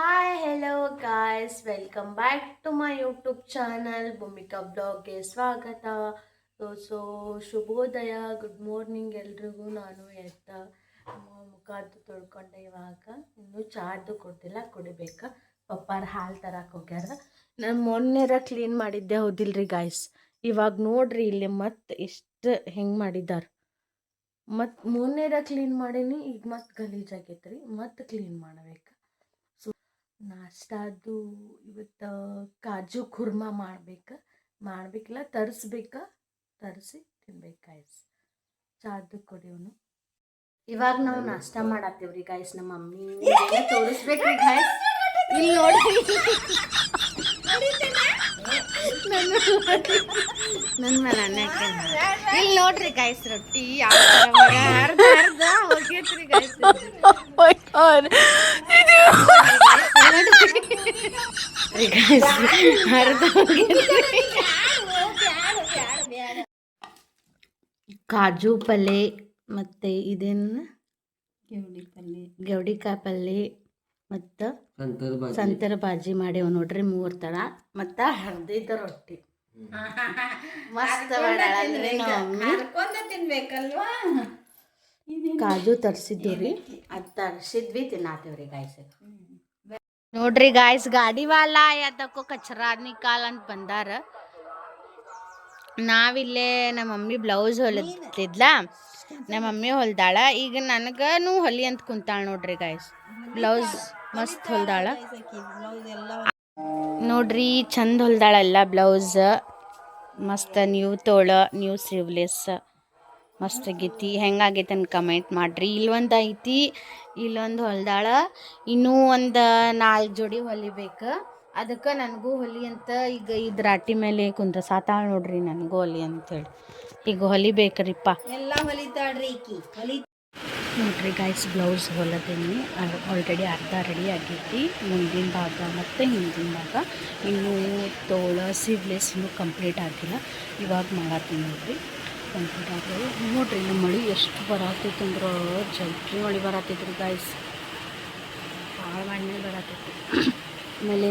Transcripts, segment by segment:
Hi hello guys welcome back to my YouTube channel Bhoomika ಬ್ಲಾಗ್ಗೆ ಸ್ವಾಗತ. So ಶುಭೋದಯ, good morning ಎಲ್ರಿಗೂ. ನಾನು ಎದ್ದ ಮುಖದ್ದು ತೊಳ್ಕೊಂಡೆ. ಇವಾಗ ಇನ್ನೂ ಚಾದು ಕೊಟ್ಟಿಲ್ಲ, ಕುಡಿಬೇಕಾ. ಪಪ್ಪಾರ ಹಾಲು ತರಕ್ಕೆ ಹೋಗ್ಯಾರ. ನಾನು ಮೊನ್ನೆರ ಕ್ಲೀನ್ ಮಾಡಿದ್ದೆ, ಹೌದಿಲ್ರಿ ಗಾಯ್ಸ್. ಇವಾಗ ನೋಡ್ರಿ ಇಲ್ಲಿ ಮತ್ತೆ ಎಷ್ಟು ಹೆಂಗೆ ಮಾಡಿದ್ದಾರೆ. ಮತ್ತು ಮೊನ್ನೆರ ಕ್ಲೀನ್ ಮಾಡೀನಿ, ಈಗ ಮತ್ತೆ ಗಲೀಜಾಗೈತ್ರಿ, ಮತ್ತೆ ಕ್ಲೀನ್ ಮಾಡ್ಬೇಕು. ನಾಷ್ಟಾದು ಇವತ್ತು ಕಾಜು ಕುರ್ಮಾ ಮಾಡ್ಬೇಕಿಲ್ಲ, ತರಿಸಿ ತಿನ್ಬೇಕು ಗಾಯ್ಸ್. ಚಾದು ಕುಡಿಯೋನು. ಇವಾಗ ನಾವು ನಾಷ್ಟ ಮಾಡತ್ತೀವ್ರಿ ಗಾಯ್ಸ್. ನಮ್ಮ ಮಮ್ಮಿ ತೋರಿಸ್ಬೇಕ್ರಿ ಗಾಯ್ಸ್. ಇಲ್ಲಿ ನೋಡಿ, ನನ್ನ ಮೇಲೆ ಅನ್ನಕ್ಕೆ ಇಲ್ಲಿ ನೋಡ್ರಿ ಗಾಯ್ಸ್, ರೊಟ್ಟಿ ಯಾವ ಥರ ಅರ್ಧ ಹೋಗೈತ್ರಿ ಗಾಯ್ಸ್. ಕಾಜು ಪಲ್ಯ ಮತ್ತು ಇದೇನು ಗೌಡಿಕಾಯಿ ಪಲ್ಯ ಮತ್ತು ಸಂತರ ಬಾಜಿ ಮಾಡ್ಯಾವ ನೋಡ್ರಿ, 3 ಥರ. ಮತ್ತು ಹರಿದಿದ್ದ ರೊಟ್ಟಿ ಮಸ್ತ್ ಮಾಡಲ್ರಿ ನಮ್ಮ ತಿನ್ಬೇಕಲ್ವಾ. ಕಾಜು ತರಿಸಿದ್ದು ರೀ, ಅದು ತರಿಸಿದ್ವಿ, ತಿನ್ನಾತೇವ್ರಿ ಗಾಯ್ಸ್. ನೋಡ್ರಿ ಗಾಯ್ಸ್, ಗಾಡಿ ವಾಲ ಯಾತಕ್ಕೋ ಕಚ್ರಾ ನಿಕಾಲ್ ಅಂತ ಬಂದಾರ. ನಾವಿಲ್ಲೇ ನಮ್ಮ ಮಮ್ಮಿ ಬ್ಲೌಸ್ ಹೊಲಿದ್ಲ, ನಮ್ಮ ಮಮ್ಮಿ ಹೊಲ್ದಾಳ. ಈಗ ನನಗನು ಹೊಲಿ ಅಂತ ಕುಂತಾಳ ನೋಡ್ರಿ ಗಾಯ್ಸ್. ಬ್ಲೌಸ್ ಮಸ್ತ್ ಹೊಲ್ದಾಳ ನೋಡ್ರಿ, ಚಂದ ಹೊಲ್ದಾಳ ಎಲ್ಲ ಬ್ಲೌಸ್. ಮಸ್ತ್ ನ್ಯೂ ಸ್ಲೀವ್ಲೆಸ್ ಮಸ್ತ್ ಆಗೈತಿ. ಹೆಂಗಾಗೈತೆ ಅಂತ ಕಮೆಂಟ್ ಮಾಡ್ರಿ. ಇಲ್ಲೊಂದು ಐತಿ, ಇಲ್ಲೊಂದು ಹೊಲ್ದಾಳ. ಇನ್ನೂ ಒಂದು 4 ಜೋಡಿ ಹೊಲಿಬೇಕು. ಅದಕ್ಕೆ ನನಗೂ ಹೊಲಿ ಅಂತ ಈಗ ಇದು ರಾಟಿ ಮೇಲೆ ಕುಂದ್ರ ಸಾತಾಳ ನೋಡ್ರಿ, ನನಗೂ ಹೊಲಿ ಅಂತೇಳಿ ಈಗ ಹೊಲಿಬೇಕ್ರಿಪ್ಪ. ಎಲ್ಲ ಹೊಲಿತಾಳ್ರಿ ಈಕಿ. ನೋಡ್ರಿ ಗಾಯ್ಸ್, ಬ್ಲೌಸ್ ಹೊಲದೀನಿ. ಆಲ್ರೆಡಿ ಅರ್ಧ ರೆಡಿ ಆಗೈತಿ, ಮುಂದಿನ ಭಾಗ ಮತ್ತು ಹಿಂದಿನ ಭಾಗ. ಇನ್ನೂ ತೋಳ ಸ್ಲೀವ್ಲೆಸ್ ಇನ್ನೂ ಕಂಪ್ಲೀಟ್ ಆಗಿಲ್ಲ. ಇವಾಗ ಮಾಡತ್ತೀನಿ ನೋಡ್ರಿ, ಕಂಪ್ಲೀಟ್ ಆಗೋದು. ನೋಡ್ರಿ ನಮ್ಮ ಮಳೆ ಎಷ್ಟು ಬರತೈತಿ ಅಂದ್ರೆ ಜಲ್ದಿ ಮಳೆ ಬರತೈತ್ರಿ ಗಾಯ್ಸ್, ಭಾಳ ಮಣ್ಣೆ ಬರತೈತಿ. ಆಮೇಲೆ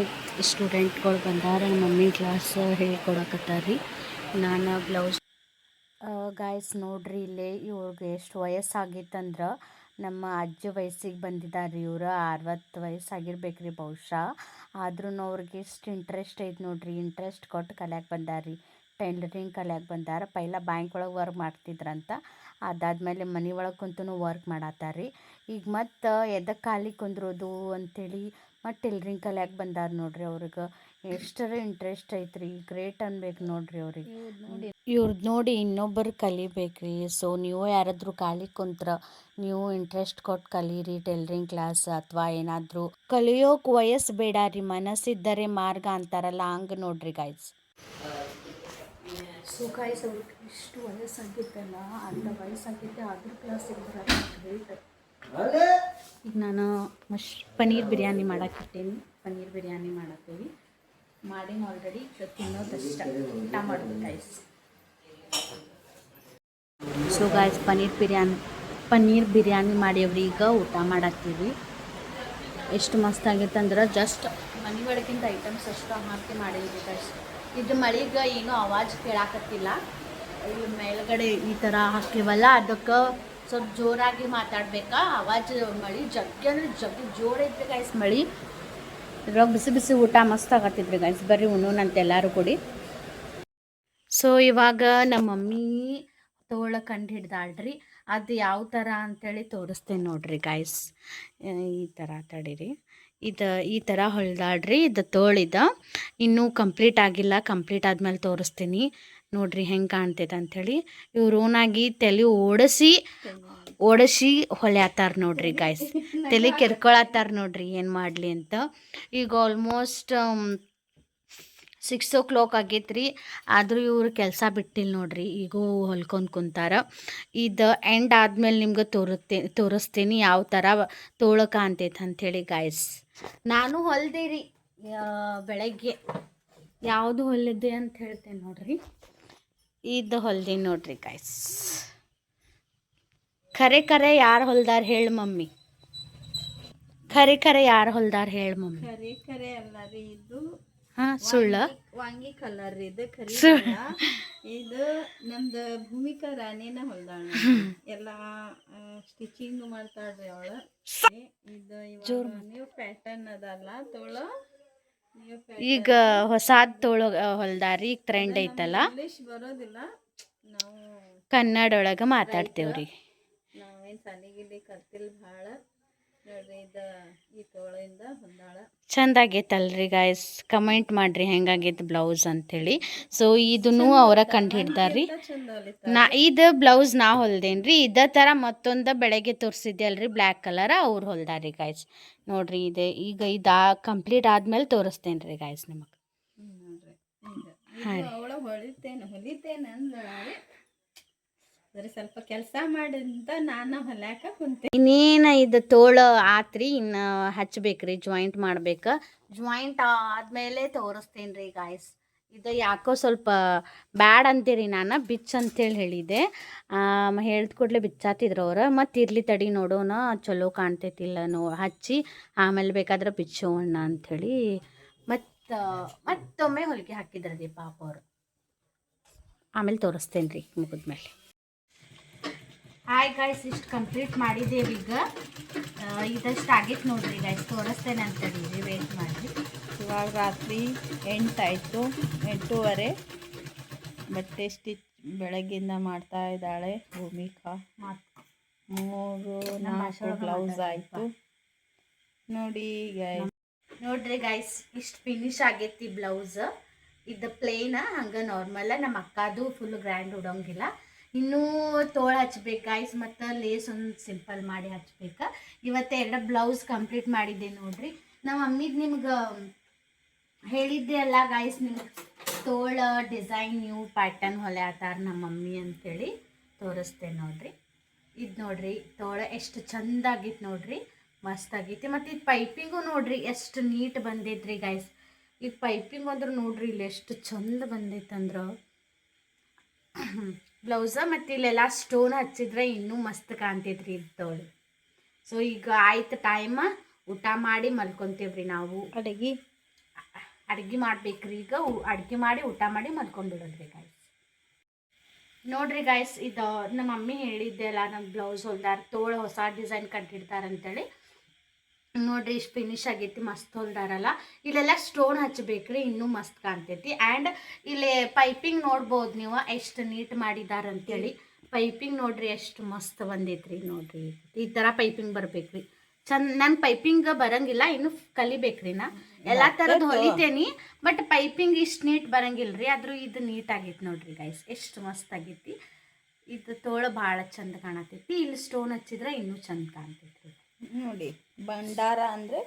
ಸ್ಟೂಡೆಂಟ್ಗಳು ಬಂದಾರ, ನಮ್ಮ ಮಮ್ಮಿ ಕ್ಲಾಸ್ ಹೇಳ್ಕೊಡಕತ್ತಾರ್ರಿ. ನಾನು ಬ್ಲೌಸ್ ಗಾಯ್ಸ್ ನೋಡ್ರಿ, ಇಲ್ಲೇ ಇವ್ರಿಗೆ ಎಷ್ಟು ವಯಸ್ಸಾಗಿತ್ತಂದ್ರೆ ನಮ್ಮ ಅಜ್ಜಿ ವಯಸ್ಸಿಗೆ ಬಂದಿದ್ದಾರೆ ಇವರು. 60 ವಯಸ್ಸಾಗಿರ್ಬೇಕ್ರಿ ಬಹುಶಃ. ಆದ್ರೂ ಅವ್ರಿಗೆ ಎಷ್ಟು ಇಂಟ್ರೆಸ್ಟ್ ಐತೆ ನೋಡ್ರಿ, ಇಂಟ್ರೆಸ್ಟ್ ಕೊಟ್ಟು ಕಲಿಯಾಕೆ ಬಂದಾರ್ರಿ. ಟೈಲರಿಂಗ್ ಕಲಿಯಾಕೆ ಬಂದಾರ. ಪೈಲ ಬ್ಯಾಂಕ್ ಒಳಗೆ ವರ್ಕ್ ಮಾಡ್ತಿದ್ರಂತ, ಅದಾದಮೇಲೆ ಮನೆ ಒಳಗೆ ಕುಂತೂ ವರ್ಕ್ ಮಾಡತ್ತಾರ್ರಿ. ಈಗ ಮತ್ತು ಎದಕ್ಕೆ ಖಾಲಿ ಕುಂದ್ರೋದು ಅಂಥೇಳಿ ಮತ್ತು ಟೈಲರಿಂಗ್ ಕಲಿಯಾಕೆ ಬಂದಾರ ನೋಡ್ರಿ. ಅವ್ರಿಗೆ ಎಷ್ಟರ ಇಂಟ್ರೆಸ್ಟ್ ಐತ್ರಿ, ಗ್ರೇಟ್ ಅನ್ಬೇಕು ನೋಡ್ರಿ ಅವ್ರಿಗೆ. ಇವ್ರದ್ದು ನೋಡಿ ಇನ್ನೊಬ್ಬರು ಕಲಿಬೇಕ್ರಿ. ಸೊ ನೀವು ಯಾರಾದರೂ ಖಾಲಿ ಕುಂತ್ರ ನೀವು ಇಂಟ್ರೆಸ್ಟ್ ಕೊಟ್ಟು ಕಲೀರಿ ಟೈಲರಿಂಗ್ ಕ್ಲಾಸ್, ಅಥವಾ ಏನಾದರೂ ಕಲಿಯೋಕೆ ವಯಸ್ಸು ಬೇಡ ರೀ, ಮನಸ್ಸಿದ್ದರೆ ಮಾರ್ಗ ಅಂತಾರಲ್ಲ, ಹಂಗೆ ನೋಡ್ರಿ ಗಾಯ್ಸ್. ಸೊ ಗಾಯ್ಸ್, ಅವ್ರಿಗೆ ಇಷ್ಟು ವಯಸ್ಸಾಗಿತ್ತಲ್ಲ, ಅರ್ಧ ವಯಸ್ಸಾಗಿದ್ದೆ ಆದರೂ ಕ್ಲಾಸಿಗೆ ಬರೋದು ಗ್ರೇಟ್. ಈಗ ನಾನು ಪನ್ನೀರ್ ಬಿರಿಯಾನಿ ಮಾಡಾಕಿಟ್ಟೇನಿ. ಪನ್ನೀರ್ ಬಿರಿಯಾನಿ ಮಾಡತ್ತೀವಿ, ಮಾಡೀನಿ ಆಲ್ರೆಡಿ. ತಿನ್ನೋದಷ್ಟ, ಊಟ ಮಾಡೋದು guys. So guys, paneer biryani ಮಾಡೀವ್ರಿ. ಈಗ ಊಟ ಮಾಡತ್ತೀವಿ. ಎಷ್ಟು ಮಸ್ತ್ ಆಗೈತೆ ಅಂದ್ರೆ ಜಸ್ಟ್ ಮನೆ ಒಳಗಿಂದ ಐಟಮ್ಸ್ ಅಷ್ಟು ಹಾಕಿ ಮಾಡೀವಿ ಗಾಯ್ಸ್. ಇದು ಮಳೆಗೆ ಏನೂ ಆವಾಜ್ ಕೇಳಾಕತ್ತಿಲ್ಲ. ಇಲ್ಲಿ ಮೇಲ್ಗಡೆ ಈ ಥರ ಹಾಕಿವಲ್ಲ, ಅದಕ್ಕೆ ಸ್ವಲ್ಪ ಜೋರಾಗಿ ಮಾತಾಡ್ಬೇಕಾ, ಆವಾಜ್. ಮಳೆ ಜಗ್ಗಿ ಅಂದ್ರೆ ಜಗ್ಗಿ ಜೋರೈತ್ರಿ ಗಾಯ್ಸ್ ಮಳೆ. ಇವಾಗ ಬಿಸಿ ಬಿಸಿ ಊಟ ಮಸ್ತ್ ಆಗತ್ತಿದ್ರಿ ಗಾಯ್ಸ್. ಬರ್ರಿ ಉಣ್ಣೋಣಂತ ಎಲ್ಲರೂ ಕೂಡಿ. ಸೊ ಇವಾಗ ನಮ್ಮ ಮಮ್ಮಿ ತೋಳ ಕಂಡು ಹಿಡ್ದಾಳ್ರಿ. ಅದು ಯಾವ ಥರ ಅಂಥೇಳಿ ತೋರಿಸ್ತೇನೆ ನೋಡ್ರಿ ಗಾಯ್ಸ್. ಈ ಥರ ತಡೀರಿ, ಈ ಥರ ಹೊಲ್ದಾಳ್ರಿ. ಇದು ತೋಳಿದ ಇನ್ನೂ ಕಂಪ್ಲೀಟ್ ಆಗಿಲ್ಲ, ಕಂಪ್ಲೀಟ್ ಆದ್ಮೇಲೆ ತೋರಿಸ್ತೀನಿ ನೋಡ್ರಿ ಹೆಂಗೆ ಕಾಣ್ತೈತೆ ಅಂಥೇಳಿ. ಇವ್ರು ಓನಾಗಿ ತಲೆ ಓಡಿಸಿ ಹೊಲ್ಯಾತಾರ ನೋಡ್ರಿ ಗಾಯ್ಸ್. ತಲೆ ಕೆರ್ಕೊಳತ್ತಾರ ನೋಡ್ರಿ, ಏನು ಮಾಡಲಿ ಅಂತ. ಈಗ ಆಲ್ಮೋಸ್ಟ್ 6 o'clock ಆಗೈತ್ರಿ, ಆದರೂ ಇವ್ರು ಕೆಲಸ ಬಿಟ್ಟಿಲ್ಲ ನೋಡ್ರಿ, ಈಗೂ ಹೊಲ್ಕೊಂಡು ಕುಂತಾರ. ಇದು ಎಂಡ್ ಆದಮೇಲೆ ನಿಮ್ಗೆ ತೋರಿಸ್ತೀನಿ ಯಾವ ಥರ ತೋಳ ಕಾಣ್ತೈತೆ ಅಂಥೇಳಿ ಗಾಯ್ಸ್. ನಾನು ಹೊಲ್ದೆ ರೀ ಬೆಳಗ್ಗೆ. ಯಾವುದು ಹೊಲಿದ್ದೆ ಅಂತ ಹೇಳ್ತೇನೆ ನೋಡ್ರಿ. ಇದು ಹೊಲ್ದೀನಿ ನೋಡ್ರಿ ಗಾಯ್ಸ್. ಖರೆ ಯಾರು ಹೊಲ್ದಾರ ಹೇಳಿ ಮಮ್ಮಿ? ಖರೆ ಖರೆ ಯಾರು ಹೊಲ್ದಾರ ಹೇಳಿ ಮಮ್ಮಿ. ಖರೆ ಖರೆ ಅಲ್ಲ ರೀ, ಇದು ಹಾಂ ಸುಳ್ಳ ವಾಂಗಿ ಕಲರ್ ರೀ, ಇದು ಖರೀ ಇದು ನಮ್ದು ಭೂಮಿಕಾ ರಾಣಿನ ಹೊಲ್ದಾಳ. ಎಲ್ಲ ಸ್ಟಿಚಿಂಗ್ ಮಾಡ್ತಾಳ್ರಿ ಅವಳು. ಇದು ನ್ಯೂ ಪ್ಯಾಟರ್ನ್ ಅದಲ್ಲ ತೋಳು, ಈಗ ಹೊಸಾದ್ ತೋಳು ಹೊಲ್ದಾರಿ, ಈಗ ಟ್ರೆಂಡ್ ಐತಲ್ಲ. ಇಂಗ್ಲೀಷ್ ಬರೋದಿಲ್ಲ, ನಾವು ಕನ್ನಡ ಒಳಗೆ ಮಾತಾಡ್ತೇವ್ರಿ. ನಾವೇನು ಸಾಲಿಗಿಲಿ ಕಲ್ತಿಲ್ಲ ಭಾಳ. ನೋಡ್ರಿ ಇದು ಈ ತೋಳಿಂದ ಹೊಲ್ದಾಳ. ಚಂದ ಆಗೈತಲ್ರಿ ಗಾಯ್ಸ್, ಕಮೆಂಟ್ ಮಾಡ್ರಿ ಹೆಂಗಾಗೈತೆ ಬ್ಲೌಸ್ ಅಂಥೇಳಿ. ಸೊ ಇದನ್ನು ಅವರ ಕಂಡು ಹಿಡ್ದಾರ್ರಿ. ಇದು ಬ್ಲೌಸ್ ನಾ ಹೊಲ್ದೇನ್ರಿ. ಇದೇ ಥರ ಮತ್ತೊಂದು ಬೆಳಗ್ಗೆ ತೋರಿಸಿದ್ದೆ ಅಲ್ರಿ ಬ್ಲ್ಯಾಕ್ ಕಲರ್, ಅವ್ರು ಹೊಲ್ದಾರಿ ಗಾಯ್ಸ್. ನೋಡ್ರಿ ಇದೆ ಈಗ ಇದು ಕಂಪ್ಲೀಟ್ ಆದ್ಮೇಲೆ ತೋರಿಸ್ತೇನೆ ರೀ ಗಾಯ್ಸ್ ನಿಮಗೆ. ಹಾಂ ಅವಳ ಹೊಲಿತೇನೆ ಅಂದ್ರಿ, ಸ್ವಲ್ಪ ಕೆಲಸ ಮಾಡಿಂತ ನಾನು ಹೊಲ್ಯಾಕ ಕುಂತೆ. ಇನ್ನೇನು ಇದು ತೋಳು ಆತ್ರಿ, ಇನ್ನು ಹಚ್ಬೇಕ್ರಿ, ಜಾಯಿಂಟ್ ಮಾಡ್ಬೇಕು. ಜಾಯಿಂಟ್ ಆದಮೇಲೆ ತೋರಿಸ್ತೇನೆ ರೀ ಗಾಯ್ಸ್. ಇದು ಯಾಕೋ ಸ್ವಲ್ಪ ಬ್ಯಾಡ್ ಅಂತೀರಿ, ನಾನು ಬಿಚ್ ಅಂತೇಳಿ ಹೇಳಿದೆ. ಹೇಳಿದ ಕೂಡಲೇ ಬಿಚ್ಚಾತಿದ್ರು ಅವ್ರು. ಮತ್ತು ಇರ್ಲಿ ತಡಿ ನೋಡೋಣ, ಚಲೋ ಕಾಣ್ತೈತಿಲ್ಲ ಹಚ್ಚಿ ಆಮೇಲೆ ಬೇಕಾದ್ರೆ ಬಿಚ್ಚೋಣ ಅಂಥೇಳಿ ಮತ್ತೊಮ್ಮೆ ಹೊಲಿಗೆ ಹಾಕಿದ್ರು ರೀ ಪಾಪ ಅವರು. ಆಮೇಲೆ ತೋರಿಸ್ತೇನೆ ರೀ ಮುಗಿದ್ಮೇಲೆ. ಹಾಯ್ ಗಾಯ್ಸ್, ಇಷ್ಟು ಕಂಪ್ಲೀಟ್ ಮಾಡಿದ್ದೇವೆ ಈಗ. ಇದಷ್ಟು ಆಗೈತೆ ನೋಡ್ರಿ ಗಾಯ್ಸ್, ತೋರಿಸ್ತೇನೆ ಅಂತೇಳಿ ವೇಟ್ ಮಾಡಿರಿ. ಇವಾಗ ರಾತ್ರಿ 8 ಆಯಿತು, 8:15. ಬಟ್ಟೆ ಸ್ಟಿಚ್ ಬೆಳಗ್ಗಿಂದ ಮಾಡ್ತಾ ಇದ್ದಾಳೆ ಭೂಮಿಕಾ. 3-4 ಬ್ಲೌಸ್ ಆಯಿತು ನೋಡ್ರಿ ಗಾಯ್ಸ್, ಇಷ್ಟು ಫಿನಿಶ್ ಆಗೈತಿ ಬ್ಲೌಸ್. ಇದು ಪ್ಲೇನ್ ಹಂಗೆ ನಾರ್ಮಲ್, ನಮ್ಮ ಅಕ್ಕದು ಫುಲ್ ಗ್ರ್ಯಾಂಡ್ ಉಡೋಂಗಿಲ್ಲ. ಇನ್ನೂ ತೋಳು ಹಚ್ಬೇಕು ಗಾಯ್ಸ್, ಮತ್ತು ಲೇಸ್ ಒಂದು ಸಿಂಪಲ್ ಮಾಡಿ ಹಚ್ಬೇಕು. ಇವತ್ತು 2 ಬ್ಲೌಸ್ ಕಂಪ್ಲೀಟ್ ಮಾಡಿದ್ದೆ ನೋಡ್ರಿ. ನಮ್ಮ ಮಮ್ಮಿಗೆ ನಿಮ್ಗೆ ಹೇಳಿದ್ದೆ ಅಲ್ಲ ಗಾಯ್ಸ್, ನಿಮ್ಗೆ ತೋಳು ಡಿಸೈನ್ ನ್ಯೂ ಪ್ಯಾಟರ್ನ್ ಹೊಲ್ಯಾತಾರ ನಮ್ಮ ಮಮ್ಮಿ ಅಂಥೇಳಿ ತೋರಿಸ್ತೇನೆ ನೋಡ್ರಿ. ಇದು ನೋಡ್ರಿ ತೋಳು ಎಷ್ಟು ಚಂದ ಆಗೈತೆ ನೋಡ್ರಿ, ಮಸ್ತ್ ಆಗೈತಿ. ಮತ್ತು ಇದು ಪೈಪಿಂಗು ನೋಡ್ರಿ ಎಷ್ಟು ನೀಟ್ ಬಂದೈತ್ರಿ ಗಾಯ್ಸ್. ಇದು ಪೈಪಿಂಗ್ ಅಂದ್ರೆ ನೋಡ್ರಿ ಇಲ್ಲಿ ಎಷ್ಟು ಚಂದ ಬಂದೈತಂದ್ರೆ ಬ್ಲೌಸ. ಮತ್ತು ಇಲ್ಲೆಲ್ಲ ಸ್ಟೋನ್ ಹಚ್ಚಿದ್ರೆ ಇನ್ನೂ ಮಸ್ತ್ ಕಾಣ್ತೈತ್ರಿ ಇದು ತೋಳು. ಸೊ ಈಗ ಆಯ್ತು ಟೈಮ್, ಊಟ ಮಾಡಿ ಮಲ್ಕೊತೇವ್ರಿ ನಾವು. ಅಡ್ಗೆ ಮಾಡ್ಬೇಕ್ರಿ ಈಗ. ಅಡ್ಗೆ ಮಾಡಿ ಊಟ ಮಾಡಿ ಮಲ್ಕೊಂಡ್ಬಿಡೋದ್ರಿ ಗಾಯ್ಸ್. ನೋಡ್ರಿ ಗಾಯ್ಸ್, ಇದು ನಮ್ಮ ಮಮ್ಮಿ ಹೇಳಿದ್ದೆ ಅಲ್ಲ, ನಮ್ಮ ಬ್ಲೌಸ್ ಹೊಲ್ದಾರ ತೋಳು ಹೊಸ ಡಿಸೈನ್ ಕಂಡಿಡ್ತಾರಂತೇಳಿ. ನೋಡ್ರಿ ಇಷ್ಟು ಫಿನಿಶ್ ಆಗೈತಿ, ಮಸ್ತ್ ಹೊಲ್ದಾರಲ್ಲ. ಇಲ್ಲೆಲ್ಲ ಸ್ಟೋನ್ ಹಚ್ಚಬೇಕ್ರಿ, ಇನ್ನೂ ಮಸ್ತ್ ಕಾಣ್ತೈತಿ. ಆ್ಯಂಡ್ ಇಲ್ಲಿ ಪೈಪಿಂಗ್ ನೋಡ್ಬೋದು ನೀವು ಎಷ್ಟು ನೀಟ್ ಮಾಡಿದಾರಂತೇಳಿ. ಪೈಪಿಂಗ್ ನೋಡ್ರಿ ಎಷ್ಟು ಮಸ್ತ್ ಬಂದೈತ್ರಿ. ನೋಡ್ರಿ ಈ ಥರ ಪೈಪಿಂಗ್ ಬರ್ಬೇಕ್ರಿ. ನನ್ನ ಪೈಪಿಂಗ್ ಬರಂಗಿಲ್ಲ, ಇನ್ನು ಕಲಿಬೇಕ್ರಿ. ನಾ ಎಲ್ಲ ಥರದ್ದು ಹೊಲಿತೇನಿ, ಬಟ್ ಪೈಪಿಂಗ್ ಇಷ್ಟು ನೀಟ್ ಬರಂಗಿಲ್ಲ ರೀ. ಆದರೂ ಇದು ನೀಟ್ ಆಗೈತಿ ನೋಡ್ರಿ ಗೈಸ್, ಎಷ್ಟು ಮಸ್ತ್ ಆಗೈತಿ. ಇದು ತೋಳು ಭಾಳ ಚಂದ ಕಾಣತೈತಿ. ಇಲ್ಲಿ ಸ್ಟೋನ್ ಹಚ್ಚಿದ್ರೆ ಇನ್ನೂ ಚಂದ ಕಾಣ್ತೈತಿ ನೋಡಿ. ಭಂಡಾರ ಅಂದರೆ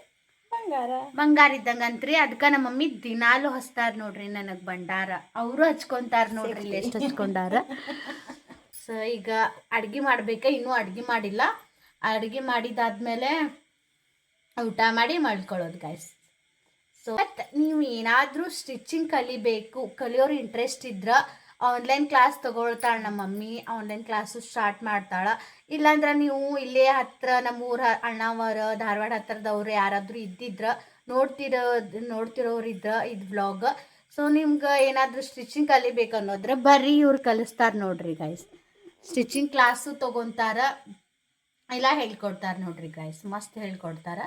ಬಂಗಾರ ಇದ್ದಂಗೆ ಅಂತ್ರಿ. ಅದಕ್ಕೆ ನಮ್ಮ ಮಮ್ಮಿ ದಿನಾಲು ಹಚ್ತಾರ ನೋಡ್ರಿ ನನಗೆ ಭಂಡಾರ. ಅವರು ಹಚ್ಕೊಂತಾರ ನೋಡ್ರಿ, ಇಲ್ಲಿ ಎಷ್ಟು ಹಚ್ಕೊಂಡಾರ. ಸೊ ಈಗ ಅಡ್ಗೆ ಮಾಡ್ಬೇಕು, ಇನ್ನೂ ಅಡ್ಗೆ ಮಾಡಿಲ್ಲ. ಅಡುಗೆ ಮಾಡಿದಾದ್ಮೇಲೆ ಊಟ ಮಾಡಿ ಮಾಡ್ಕೊಳ್ಳೋದು ಗಾಯ್ಸ್. ಸೊ ಮತ್ತು ನೀವು ಏನಾದರೂ ಸ್ಟಿಚಿಂಗ್ ಕಲಿಯೋರು ಇಂಟ್ರೆಸ್ಟ್ ಇದ್ರೆ ಆನ್ಲೈನ್ ಕ್ಲಾಸ್ ತೊಗೊಳ್ತಾಳೆ ನಮ್ಮ ಮಮ್ಮಿ. ಆನ್ಲೈನ್ ಕ್ಲಾಸು ಸ್ಟಾರ್ಟ್ ಮಾಡ್ತಾಳೆ. ಇಲ್ಲಾಂದ್ರೆ ನೀವು ಇಲ್ಲೇ ಹತ್ತಿರ ನಮ್ಮೂರ ಅಣ್ಣಾವರ ಧಾರವಾಡ ಹತ್ತಿರದವ್ರು ಯಾರಾದರೂ ಇದ್ದಿದ್ರೆ ನೋಡ್ತಿರೋರು ಇದ್ರೆ ಇದು ವ್ಲಾಗ್. ಸೊ ನಿಮ್ಗೆ ಏನಾದರೂ ಸ್ಟಿಚಿಂಗ್ ಕಲಿಬೇಕು ಅನ್ನೋದ್ರೆ ಬರ್ರಿ, ಇವ್ರು ಕಲಿಸ್ತಾರೆ ನೋಡ್ರಿ ಗೈಸ್. ಸ್ಟಿಚಿಂಗ್ ಕ್ಲಾಸು ತೊಗೊತಾರೆ, ಎಲ್ಲ ಹೇಳ್ಕೊಡ್ತಾರೆ ನೋಡ್ರಿ ಗೈಸ್, ಮಸ್ತ್ ಹೇಳ್ಕೊಡ್ತಾರೆ.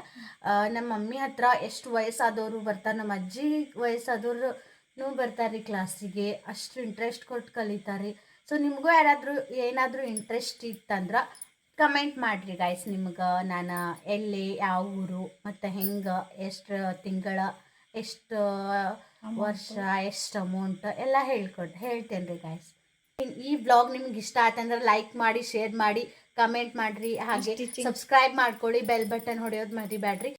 ನಮ್ಮ ಮಮ್ಮಿ ಹತ್ರ ಎಷ್ಟು ವಯಸ್ಸಾದವರು ಬರ್ತಾರೆ, ನಮ್ಮ ಅಜ್ಜಿ ವಯಸ್ಸಾದವರು ಬರ್ತಾರೆ ರೀ ಕ್ಲಾಸಿಗೆ. ಅಷ್ಟು ಇಂಟ್ರೆಸ್ಟ್ ಕೊಟ್ಟು ಕಲಿತಾರೆ. ಸೊ ನಿಮಗೂ ಏನಾದರೂ ಇಂಟ್ರೆಸ್ಟ್ ಇತ್ತಂದ್ರೆ ಕಮೆಂಟ್ ಮಾಡಿರಿ ಗೈಸ್. ನಿಮ್ಗೆ ನಾನು ಎಲ್ಲಿ, ಯಾವ ಊರು, ಮತ್ತು ಹೆಂಗೆ, ಎಷ್ಟು ತಿಂಗಳ, ಎಷ್ಟು ವರ್ಷ, ಎಷ್ಟು ಅಮೌಂಟ್ ಎಲ್ಲ ಹೇಳ್ತೇನೆ ರೀ ಗೈಸ್. ಈ ವ್ಲಾಗ್ ನಿಮ್ಗೆ ಇಷ್ಟ ಆಯ್ತಂದ್ರೆ ಲೈಕ್ ಮಾಡಿ, ಶೇರ್ ಮಾಡಿ, ಕಮೆಂಟ್ ಮಾಡಿರಿ. ಹಾಗೆ ಸಬ್ಸ್ಕ್ರೈಬ್ ಮಾಡ್ಕೊಳ್ಳಿ, ಬೆಲ್ ಬಟನ್ ಹೊಡೆಯೋದು ಮರಿಬೇಡ್ರಿ.